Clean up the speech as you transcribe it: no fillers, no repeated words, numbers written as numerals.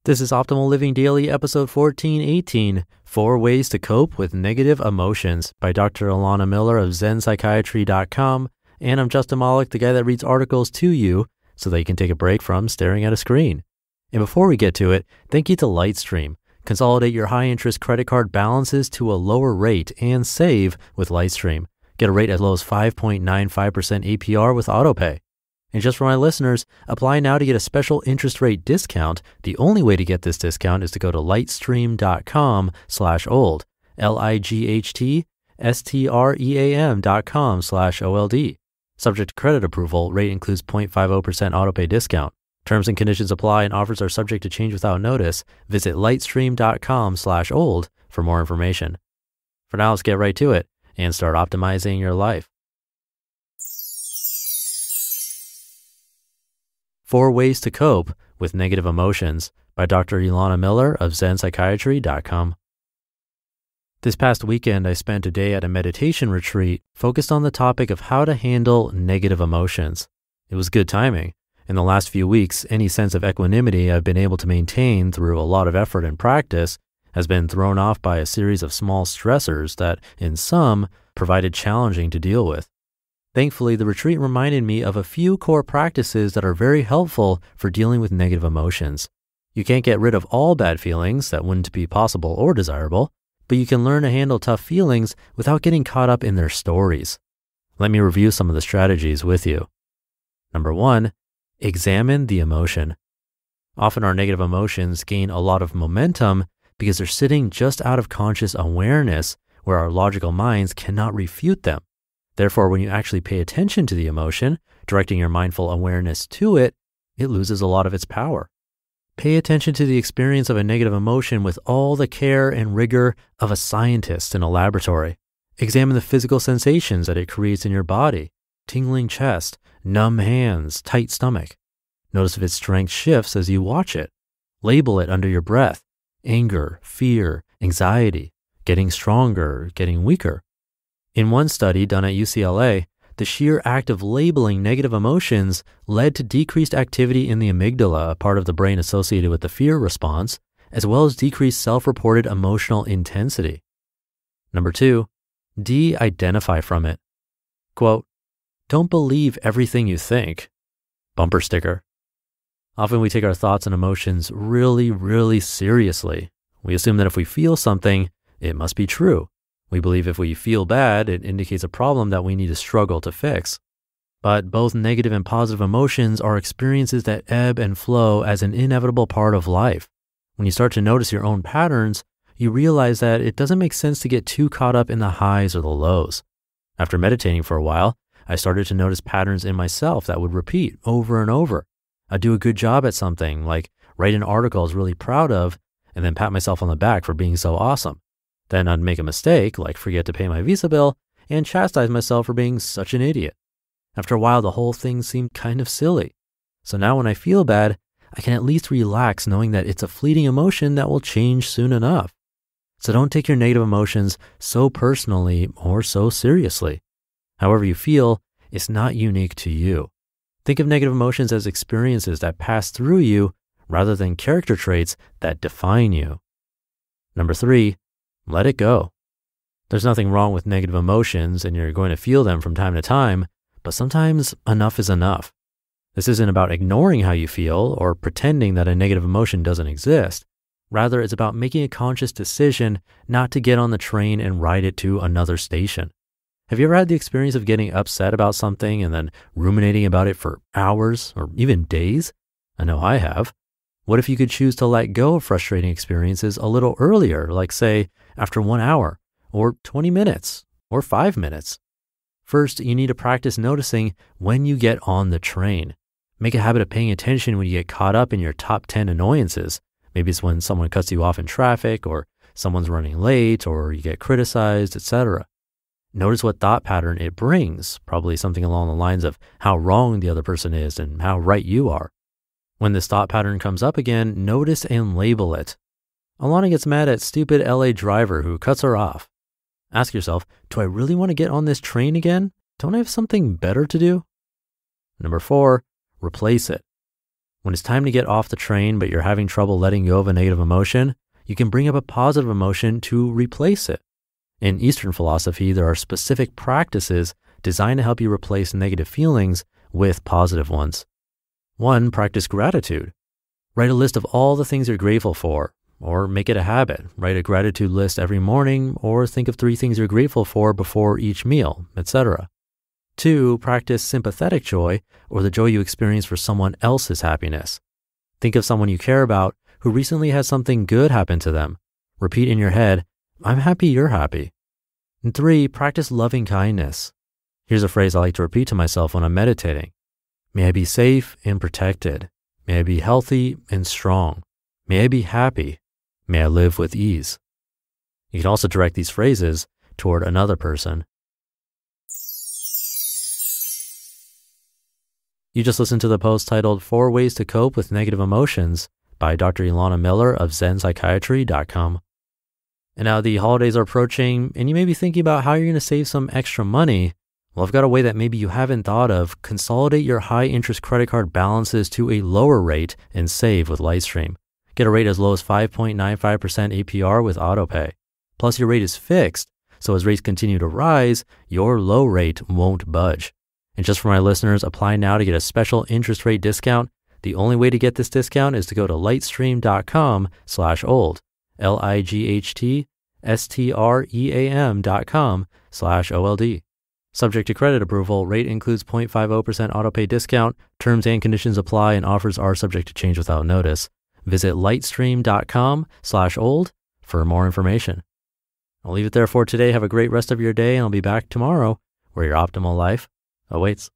This is Optimal Living Daily, episode 1418, 4 Ways to Cope with Negative Emotions by Dr. Elana Miller of Psychiatry.com. And I'm Justin Malik, the guy that reads articles to you so that you can take a break from staring at a screen. And before we get to it, thank you to Lightstream. Consolidate your high-interest credit card balances to a lower rate and save with Lightstream. Get a rate as low as 5.95% APR with AutoPay. And just for my listeners, apply now to get a special interest rate discount. The only way to get this discount is to go to lightstream.com/old, lightstream.com/OLD. Subject to credit approval, rate includes 0.50% autopay discount. Terms and conditions apply and offers are subject to change without notice. Visit lightstream.com/old for more information. For now, let's get right to it and start optimizing your life. 4 Ways to Cope with Negative Emotions by Dr. Elana Miller of Psychiatry.com. This past weekend, I spent a day at a meditation retreat focused on the topic of how to handle negative emotions. It was good timing. In the last few weeks, any sense of equanimity I've been able to maintain through a lot of effort and practice has been thrown off by a series of small stressors that, in some, provided challenging to deal with. Thankfully, the retreat reminded me of a few core practices that are very helpful for dealing with negative emotions. You can't get rid of all bad feelings, that wouldn't be possible or desirable, but you can learn to handle tough feelings without getting caught up in their stories. Let me review some of the strategies with you. Number 1, examine the emotion. Often our negative emotions gain a lot of momentum because they're sitting just out of conscious awareness where our logical minds cannot refute them. Therefore, when you actually pay attention to the emotion, directing your mindful awareness to it, it loses a lot of its power. Pay attention to the experience of a negative emotion with all the care and rigor of a scientist in a laboratory. Examine the physical sensations that it creates in your body: tingling chest, numb hands, tight stomach. Notice if its strength shifts as you watch it. Label it under your breath: anger, fear, anxiety, getting stronger, getting weaker. In one study done at UCLA, the sheer act of labeling negative emotions led to decreased activity in the amygdala, a part of the brain associated with the fear response, as well as decreased self-reported emotional intensity. Number 2, de-identify from it. Quote, "Don't believe everything you think." Bumper sticker. Often we take our thoughts and emotions really seriously. We assume that if we feel something, it must be true. We believe if we feel bad, it indicates a problem that we need to struggle to fix. But both negative and positive emotions are experiences that ebb and flow as an inevitable part of life. When you start to notice your own patterns, you realize that it doesn't make sense to get too caught up in the highs or the lows. After meditating for a while, I started to notice patterns in myself that would repeat over and over. I'd do a good job at something, like write an article I was really proud of, and then pat myself on the back for being so awesome. Then I'd make a mistake, like forget to pay my Visa bill, and chastise myself for being such an idiot. After a while, the whole thing seemed kind of silly. So now when I feel bad, I can at least relax knowing that it's a fleeting emotion that will change soon enough. So don't take your negative emotions so personally or so seriously. However you feel, it's not unique to you. Think of negative emotions as experiences that pass through you rather than character traits that define you. Number 3, let it go. There's nothing wrong with negative emotions, and you're going to feel them from time to time, but sometimes enough is enough. This isn't about ignoring how you feel or pretending that a negative emotion doesn't exist. Rather, it's about making a conscious decision not to get on the train and ride it to another station. Have you ever had the experience of getting upset about something and then ruminating about it for hours or even days? I know I have. What if you could choose to let go of frustrating experiences a little earlier, like say, after 1 hour, or 20 minutes, or 5 minutes? First, you need to practice noticing when you get on the train. Make a habit of paying attention when you get caught up in your top 10 annoyances. Maybe it's when someone cuts you off in traffic, or someone's running late, or you get criticized, etc. Notice what thought pattern it brings, probably something along the lines of how wrong the other person is and how right you are. When this thought pattern comes up again, notice and label it. Elana gets mad at stupid LA driver who cuts her off. Ask yourself, do I really want to get on this train again? Don't I have something better to do? Number 4, replace it. When it's time to get off the train, but you're having trouble letting go of a negative emotion, you can bring up a positive emotion to replace it. In Eastern philosophy, there are specific practices designed to help you replace negative feelings with positive ones. 1, practice gratitude. Write a list of all the things you're grateful for, or make it a habit. Write a gratitude list every morning, or think of 3 things you're grateful for before each meal, etc. 2, practice sympathetic joy, or the joy you experience for someone else's happiness. Think of someone you care about who recently had something good happen to them. Repeat in your head, I'm happy you're happy. And 3, practice loving kindness. Here's a phrase I like to repeat to myself when I'm meditating. May I be safe and protected. May I be healthy and strong. May I be happy. May I live with ease. You can also direct these phrases toward another person. You just listened to the post titled 4 Ways to Cope with Negative Emotions by Dr. Elana Miller of ZenPsychiatry.com. And now the holidays are approaching, and you may be thinking about how you're going to save some extra money. Well, I've got a way that maybe you haven't thought of. Consolidate your high-interest credit card balances to a lower rate and save with Lightstream. Get a rate as low as 5.95% APR with AutoPay. Plus, your rate is fixed, so as rates continue to rise, your low rate won't budge. And just for my listeners, apply now to get a special interest rate discount. The only way to get this discount is to go to lightstream.com/old. lightstream.com/OLD. Subject to credit approval, rate includes 0.50% autopay discount. Terms and conditions apply and offers are subject to change without notice. Visit lightstream.com/old for more information. I'll leave it there for today. Have a great rest of your day, and I'll be back tomorrow where your optimal life awaits.